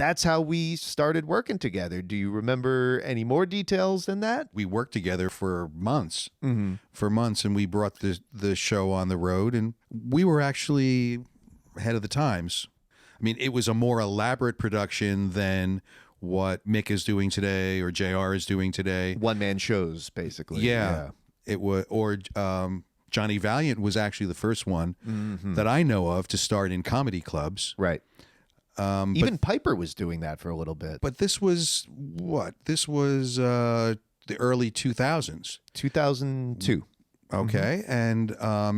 that's how we started working together. Do you remember any more details than that? We worked together for months, Mm-hmm. and we brought the show on the road, and we were actually ahead of the times. I mean, it was a more elaborate production than what Mick is doing today or JR is doing today. One-man shows, basically. Yeah. It was, or Johnny Valiant was actually the first one that I know of to start in comedy clubs. Right. Even Piper was doing that for a little bit. But this was what? This was the early 2000s. 2002. Okay. And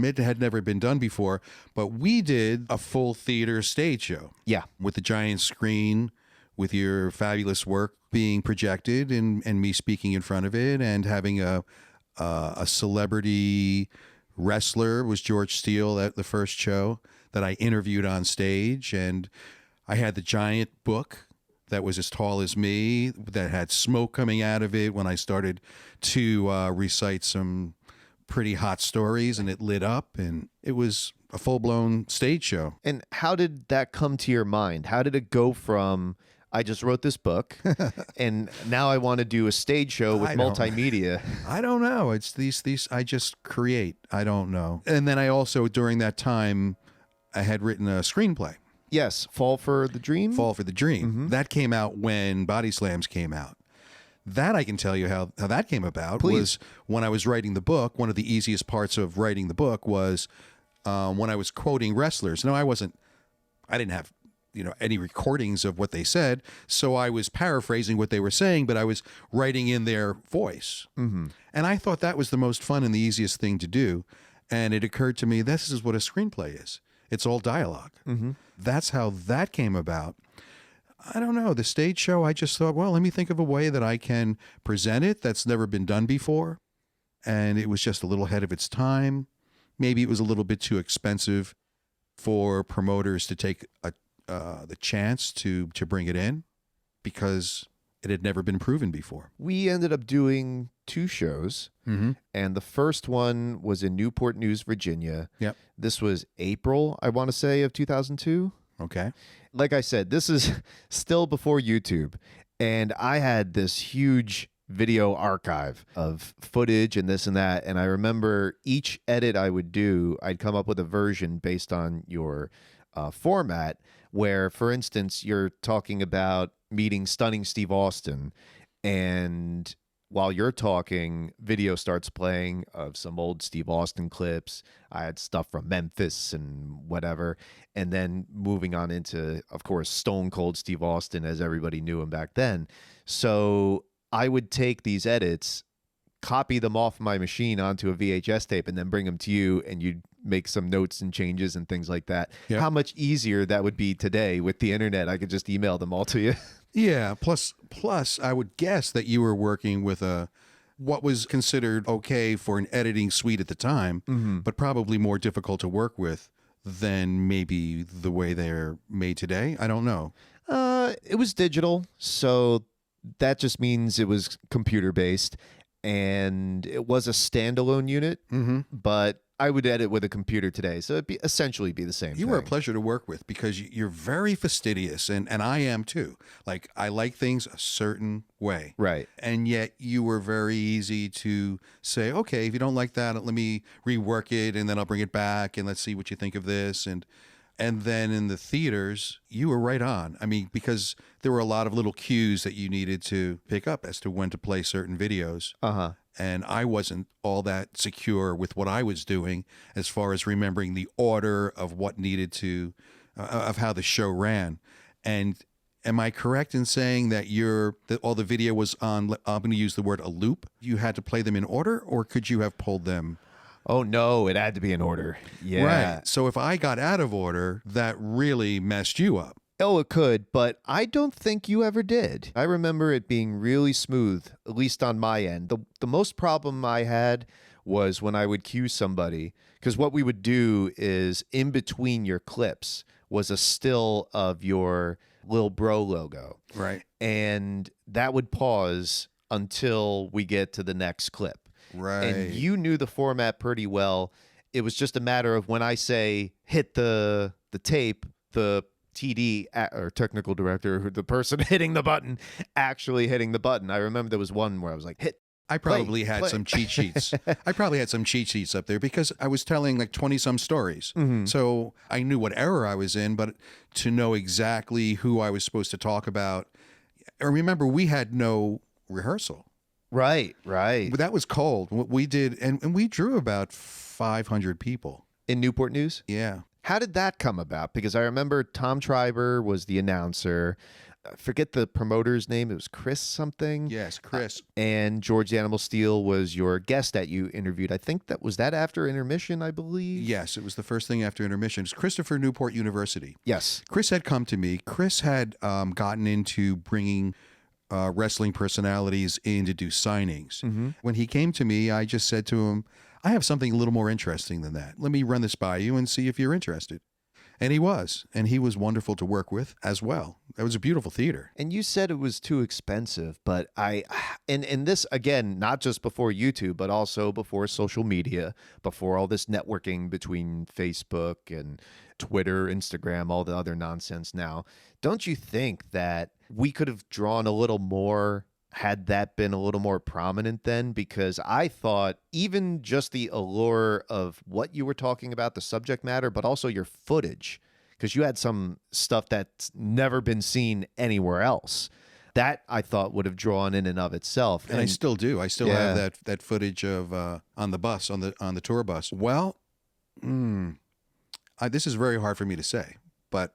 it had never been done before, but we did a full theater stage show. Yeah. With the giant screen, with your fabulous work being projected and me speaking in front of it, and having a celebrity wrestler was George Steele at the first show that I interviewed on stage. And I had the giant book that was as tall as me that had smoke coming out of it when I started to recite some pretty hot stories, and it lit up, and it was a full-blown stage show. And how did that come to your mind? How did it go from, I just wrote this book and now I want to do a stage show with multimedia? I don't know. It's these I just create. I don't know. And then I also, during that time, I had written a screenplay. Yes, Fall for the Dream? Fall for the Dream. That came out when Bodyslams came out. That I can tell you how that came about. Please. Was when I was writing the book. One of the easiest parts of writing the book was when I was quoting wrestlers. No, I didn't have any recordings of what they said, so I was paraphrasing what they were saying, but I was writing in their voice. And I thought that was the most fun and the easiest thing to do. And it occurred to me, this is what a screenplay is. It's all dialogue. That's how that came about. I don't know. The stage show, I just thought, well, let me think of a way that I can present it that's never been done before. And it was just a little ahead of its time. Maybe it was a little bit too expensive for promoters to take the chance to bring it in, because it had never been proven before. We ended up doing 2 shows, and the first one was in Newport News, Virginia. Yep. This was April, I want to say, of 2002. Okay. Like I said, this is still before YouTube, and I had this huge video archive of footage and this and that, and I remember each edit I would do, I'd come up with a version based on your format, where, for instance, you're talking about meeting Stunning Steve Austin, and while you're talking, video starts playing of some old Steve Austin clips. I had stuff from Memphis and whatever, and then moving on into, of course, Stone Cold Steve Austin, as everybody knew him back then. So I would take these edits, copy them off my machine onto a VHS tape, and then bring them to you, and you'd make some notes and changes and things like that. Yep. How much easier that would be today with the internet. I could just email them all to you. Yeah. Plus, I would guess that you were working with what was considered okay for an editing suite at the time, but probably more difficult to work with than maybe the way they're made today. I don't know. It was digital, so that just means it was computer-based, and it was a standalone unit, but I would edit with a computer today, so it'd essentially be the same thing. You were a pleasure to work with, because you're very fastidious, and I am too. Like, I like things a certain way. Right. And yet you were very easy to say, okay, if you don't like that, let me rework it, and then I'll bring it back, and let's see what you think of this. And then in the theaters, you were right on. I mean, because there were a lot of little cues that you needed to pick up as to when to play certain videos. And I wasn't all that secure with what I was doing as far as remembering the order of what needed to, of how the show ran. And am I correct in saying that all the video was on, I'm going to use the word a loop? You had to play them in order, or could you have pulled them? Oh, no, it had to be in order. Yeah. Right. So if I got out of order, that really messed you up. Oh, it could, but I don't think you ever did. I remember it being really smooth, at least on my end. The most problem I had was when I would cue somebody, because what we would do is in between your clips was a still of your Lil Bro logo. Right. And that would pause until we get to the next clip. Right. And you knew the format pretty well. It was just a matter of when I say hit the tape, the TD or technical director, who the person hitting the button, actually hitting the button. I remember there was one where I was like, hit. I probably had some cheat sheets. I probably had some cheat sheets up there because I was telling like 20 some stories. So I knew what era I was in, but to know exactly who I was supposed to talk about. And remember, we had no rehearsal. Right. But that was cold. What we did, and we drew about 500 people. In Newport News? Yeah. How did that come about? Because I remember Tom Triber was the announcer. I forget the promoter's name. It was Chris something. Yes, Chris. And George the Animal Steel was your guest that you interviewed. I think was that after intermission, I believe? Yes, it was the first thing after intermission. It's Christopher Newport University. Yes. Chris had come to me. Chris had gotten into bringing wrestling personalities in to do signings. When he came to me, I just said to him, I have something a little more interesting than that. Let me run this by you and see if you're interested. And he was wonderful to work with as well. It was a beautiful theater. And you said it was too expensive, but and this, again, not just before YouTube, but also before social media, before all this networking between Facebook and Twitter, Instagram, all the other nonsense now. Don't you think that we could have drawn a little more had that been a little more prominent then? Because I thought even just the allure of what you were talking about, the subject matter, but also your footage, because you had some stuff that's never been seen anywhere else, that I thought would have drawn in and of itself. And I still do. I still have that footage of on the bus, on the tour bus. Well, this is very hard for me to say, but